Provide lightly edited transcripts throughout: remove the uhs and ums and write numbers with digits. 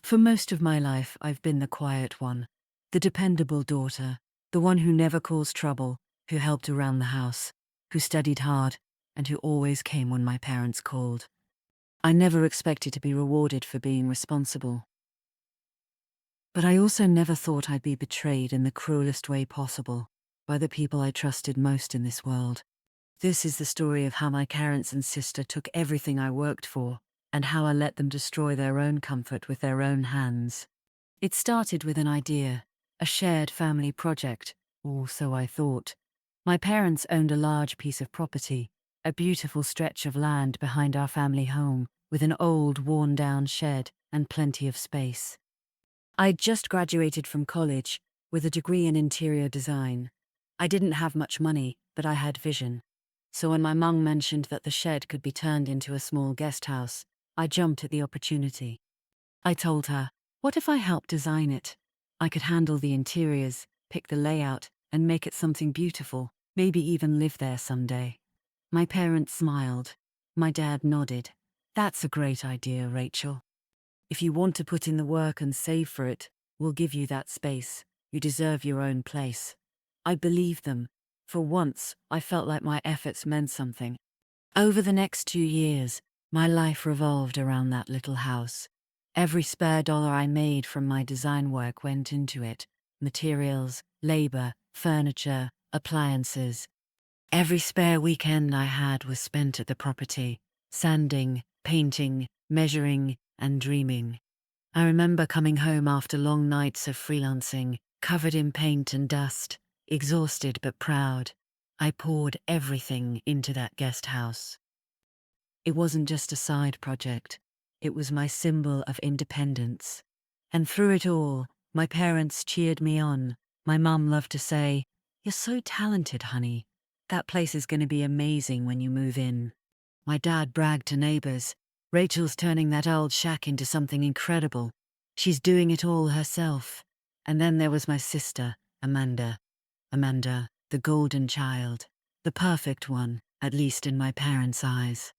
For most of my life, I've been the quiet one, the dependable daughter, the one who never caused trouble, who helped around the house, who studied hard, and who always came when my parents called. I never expected to be rewarded for being responsible. But I also never thought I'd be betrayed in the cruelest way possible by the people I trusted most in this world. This is the story of how my parents and sister took everything I worked for, and how I let them destroy their own comfort with their own hands. It started with an idea, a shared family project, or so I thought. My parents owned a large piece of property, a beautiful stretch of land behind our family home, with an old, worn-down shed and plenty of space. I'd just graduated from college, with a degree in interior design. I didn't have much money, but I had vision. So when my mum mentioned that the shed could be turned into a small guest house, I jumped at the opportunity. I told her, what if I helped design it? I could handle the interiors, pick the layout, and make it something beautiful, maybe even live there someday. My parents smiled. My dad nodded. That's a great idea, Rachel. If you want to put in the work and save for it, we'll give you that space. You deserve your own place. I believed them. For once, I felt like my efforts meant something. Over the next 2 years, my life revolved around that little house. Every spare dollar I made from my design work went into it. Materials, labor, furniture, appliances. Every spare weekend I had was spent at the property, sanding, painting, measuring, and dreaming. I remember coming home after long nights of freelancing, covered in paint and dust, exhausted but proud. I poured everything into that guest house. It wasn't just a side project. It was my symbol of independence. And through it all, my parents cheered me on. My mum loved to say, "You're so talented, honey. That place is going to be amazing when you move in." My dad bragged to neighbors, "Rachel's turning that old shack into something incredible. She's doing it all herself." And then there was my sister, Amanda. Amanda, the golden child, the perfect one, at least in my parents' eyes.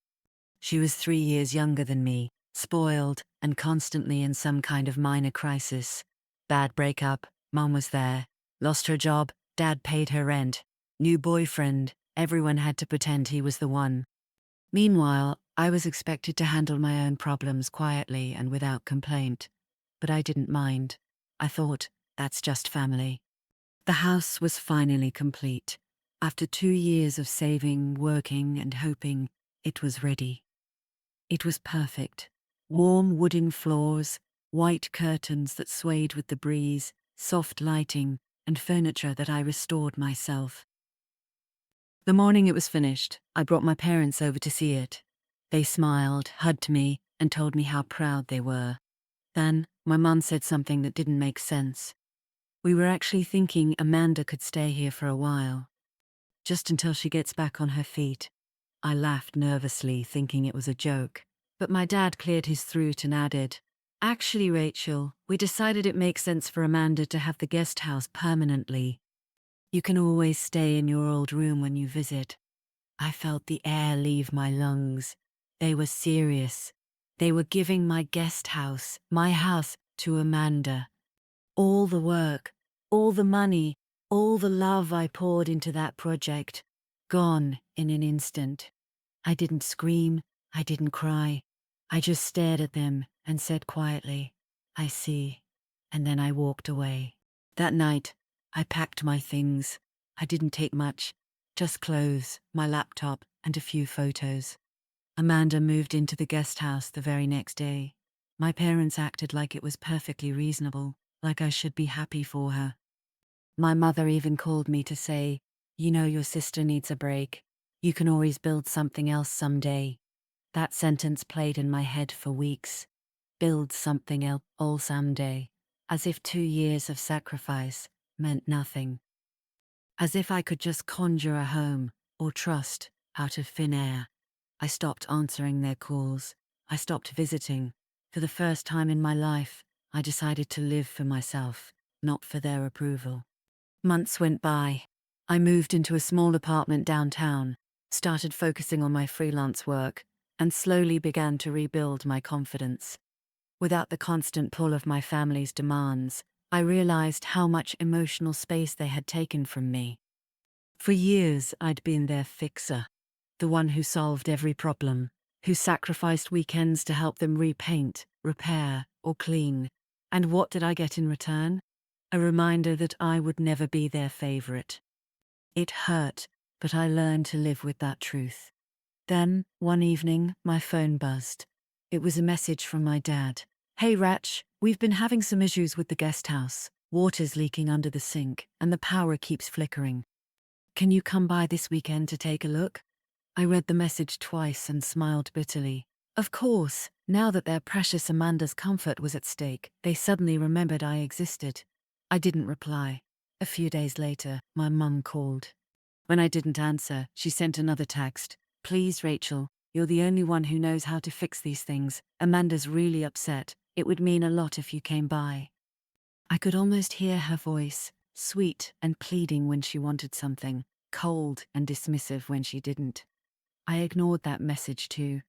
She was 3 years younger than me, spoiled and constantly in some kind of minor crisis. Bad breakup, mum was there. Lost her job, dad paid her rent. New boyfriend, everyone had to pretend he was the one. Meanwhile, I was expected to handle my own problems quietly and without complaint. But I didn't mind. I thought, that's just family. The house was finally complete. After 2 years of saving, working, and hoping, it was ready. It was perfect. Warm wooden floors, white curtains that swayed with the breeze, soft lighting, and furniture that I restored myself. The morning it was finished, I brought my parents over to see it. They smiled, hugged me, and told me how proud they were. Then, my mum said something that didn't make sense. We were actually thinking Amanda could stay here for a while, just until she gets back on her feet. I laughed nervously, thinking it was a joke. But my dad cleared his throat and added, "Actually, Rachel, we decided it makes sense for Amanda to have the guest house permanently. You can always stay in your old room when you visit." I felt the air leave my lungs. They were serious. They were giving my guest house, my house, to Amanda. All the work, all the money, all the love I poured into that project, gone in an instant. I didn't scream, I didn't cry. I just stared at them and said quietly, "I see." And then I walked away. That night, I packed my things. I didn't take much, just clothes, my laptop, and a few photos. Amanda moved into the guest house the very next day. My parents acted like it was perfectly reasonable, like I should be happy for her. My mother even called me to say, "You know your sister needs a break. You can always build something else someday." That sentence played in my head for weeks. Build something else all someday. As if 2 years of sacrifice meant nothing. As if I could just conjure a home, or trust, out of thin air. I stopped answering their calls. I stopped visiting. For the first time in my life, I decided to live for myself, not for their approval. Months went by. I moved into a small apartment downtown, started focusing on my freelance work, and slowly began to rebuild my confidence. Without the constant pull of my family's demands, I realized how much emotional space they had taken from me. For years, I'd been their fixer, the one who solved every problem, who sacrificed weekends to help them repaint, repair, or clean. And what did I get in return? A reminder that I would never be their favorite. It hurt, but I learned to live with that truth. Then, one evening, my phone buzzed. It was a message from my dad. "Hey Ratch, we've been having some issues with the guest house. Water's leaking under the sink, and the power keeps flickering. Can you come by this weekend to take a look?" I read the message twice and smiled bitterly. Of course, now that their precious Amanda's comfort was at stake, they suddenly remembered I existed. I didn't reply. A few days later, my mum called. When I didn't answer, she sent another text. "Please, Rachel, you're the only one who knows how to fix these things. Amanda's really upset. It would mean a lot if you came by." I could almost hear her voice, sweet and pleading when she wanted something, cold and dismissive when she didn't. I ignored that message too.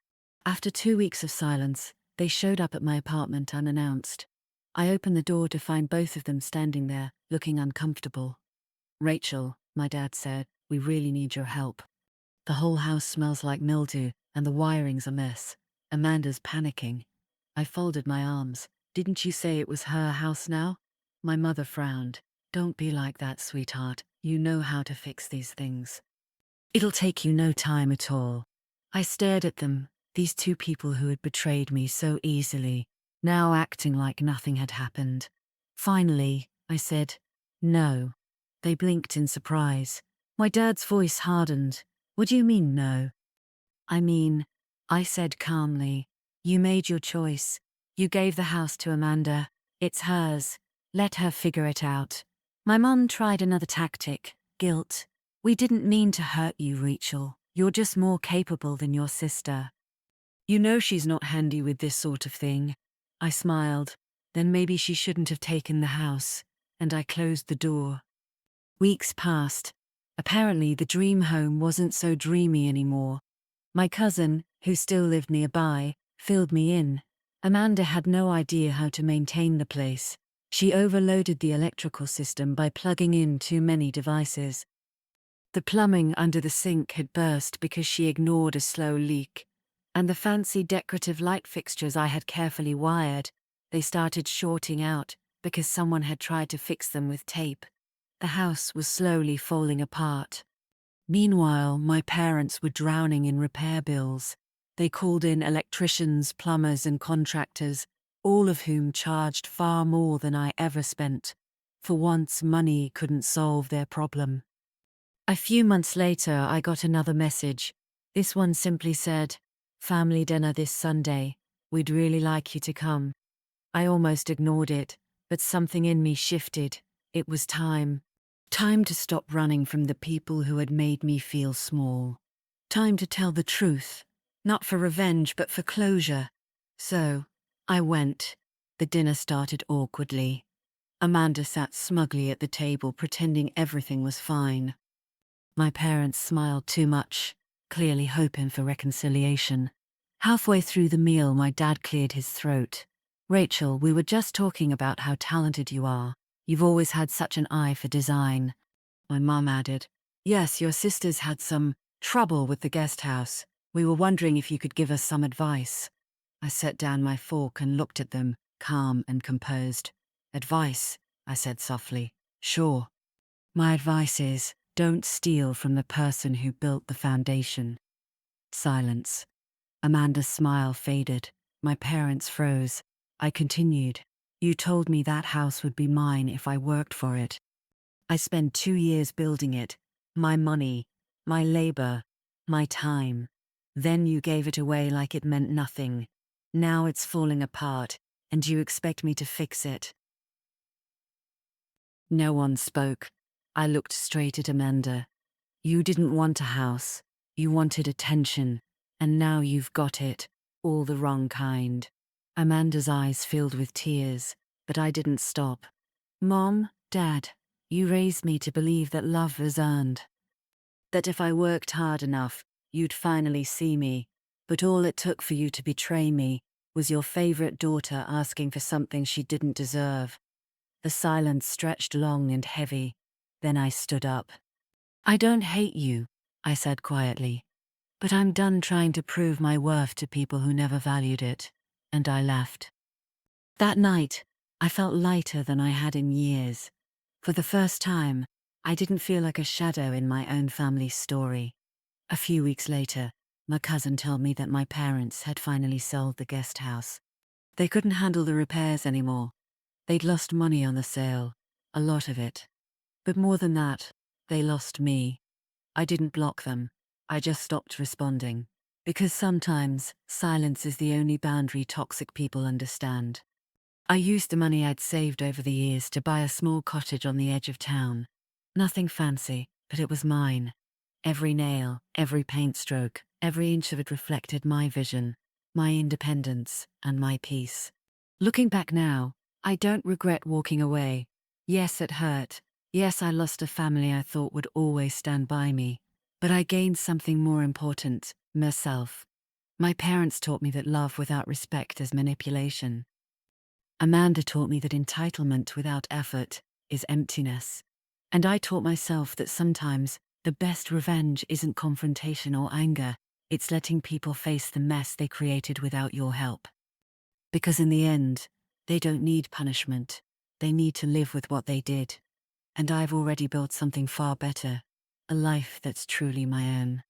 After 2 weeks of silence, they showed up at my apartment unannounced. I opened the door to find both of them standing there, looking uncomfortable. "Rachel," my dad said, "we really need your help. The whole house smells like mildew, and the wiring's a mess. Amanda's panicking." I folded my arms. "Didn't you say it was her house now?" My mother frowned. "Don't be like that, sweetheart. You know how to fix these things. It'll take you no time at all." I stared at them, these two people who had betrayed me so easily, now acting like nothing had happened. Finally, I said, "No." They blinked in surprise. My dad's voice hardened. "What do you mean, no?" "I mean," I said calmly, "you made your choice. You gave the house to Amanda. It's hers. Let her figure it out." My mum tried another tactic, guilt. "We didn't mean to hurt you, Rachel. You're just more capable than your sister. You know she's not handy with this sort of thing." I smiled. Then maybe she shouldn't have taken the house, and I closed the door. Weeks passed. Apparently the dream home wasn't so dreamy anymore. My cousin, who still lived nearby, filled me in. Amanda had no idea how to maintain the place. She overloaded the electrical system by plugging in too many devices. The plumbing under the sink had burst because she ignored a slow leak. And the fancy decorative light fixtures I had carefully wired, they started shorting out because someone had tried to fix them with tape. The house was slowly falling apart. Meanwhile, my parents were drowning in repair bills. They called in electricians, plumbers, and contractors, all of whom charged far more than I ever spent. For once, money couldn't solve their problem. A few months later, I got another message. This one simply said, "Family dinner this Sunday. We'd really like you to come." I almost ignored it, but something in me shifted. It was time. Time to stop running from the people who had made me feel small. Time to tell the truth. Not for revenge, but for closure. So, I went. The dinner started awkwardly. Amanda sat smugly at the table, pretending everything was fine. My parents smiled too much, clearly hoping for reconciliation. Halfway through the meal, my dad cleared his throat. "Rachel, we were just talking about how talented you are. You've always had such an eye for design." My mum added, "Yes, your sisters had some trouble with the guest house. We were wondering if you could give us some advice." I set down my fork and looked at them, calm and composed. "Advice?" I said softly. "Sure. My advice is, don't steal from the person who built the foundation." Silence. Amanda's smile faded. My parents froze. I continued. "You told me that house would be mine if I worked for it. I spent 2 years building it. My money, my labor, my time. Then you gave it away like it meant nothing. Now it's falling apart, and you expect me to fix it." No one spoke. I looked straight at Amanda. "You didn't want a house. You wanted attention. And now you've got it. All the wrong kind." Amanda's eyes filled with tears, but I didn't stop. "Mom, Dad, you raised me to believe that love was earned. That if I worked hard enough, you'd finally see me. But all it took for you to betray me Was your favorite daughter asking for something she didn't deserve? The silence stretched long and heavy. Then I stood up. I don't hate you, I said quietly. But I'm done trying to prove my worth to people who never valued it. And I left. That night, I felt lighter than I had in years. For the first time, I didn't feel like a shadow in my own family's story. A few weeks later, my cousin told me that my parents had finally sold the guest house. They couldn't handle the repairs anymore. They'd lost money on the sale, a lot of it. But more than that, they lost me. I didn't block them. I just stopped responding. Because sometimes, silence is the only boundary toxic people understand. I used the money I'd saved over the years to buy a small cottage on the edge of town. Nothing fancy, but it was mine. Every nail, every paint stroke, every inch of it reflected my vision, my independence, and my peace. Looking back now, I don't regret walking away. Yes, it hurt. Yes, I lost a family I thought would always stand by me. But I gained something more important, myself. My parents taught me that love without respect is manipulation. Amanda taught me that entitlement without effort is emptiness. And I taught myself that sometimes the best revenge isn't confrontation or anger, it's letting people face the mess they created without your help. Because in the end, they don't need punishment. They need to live with what they did. And I've already built something far better, a life that's truly my own.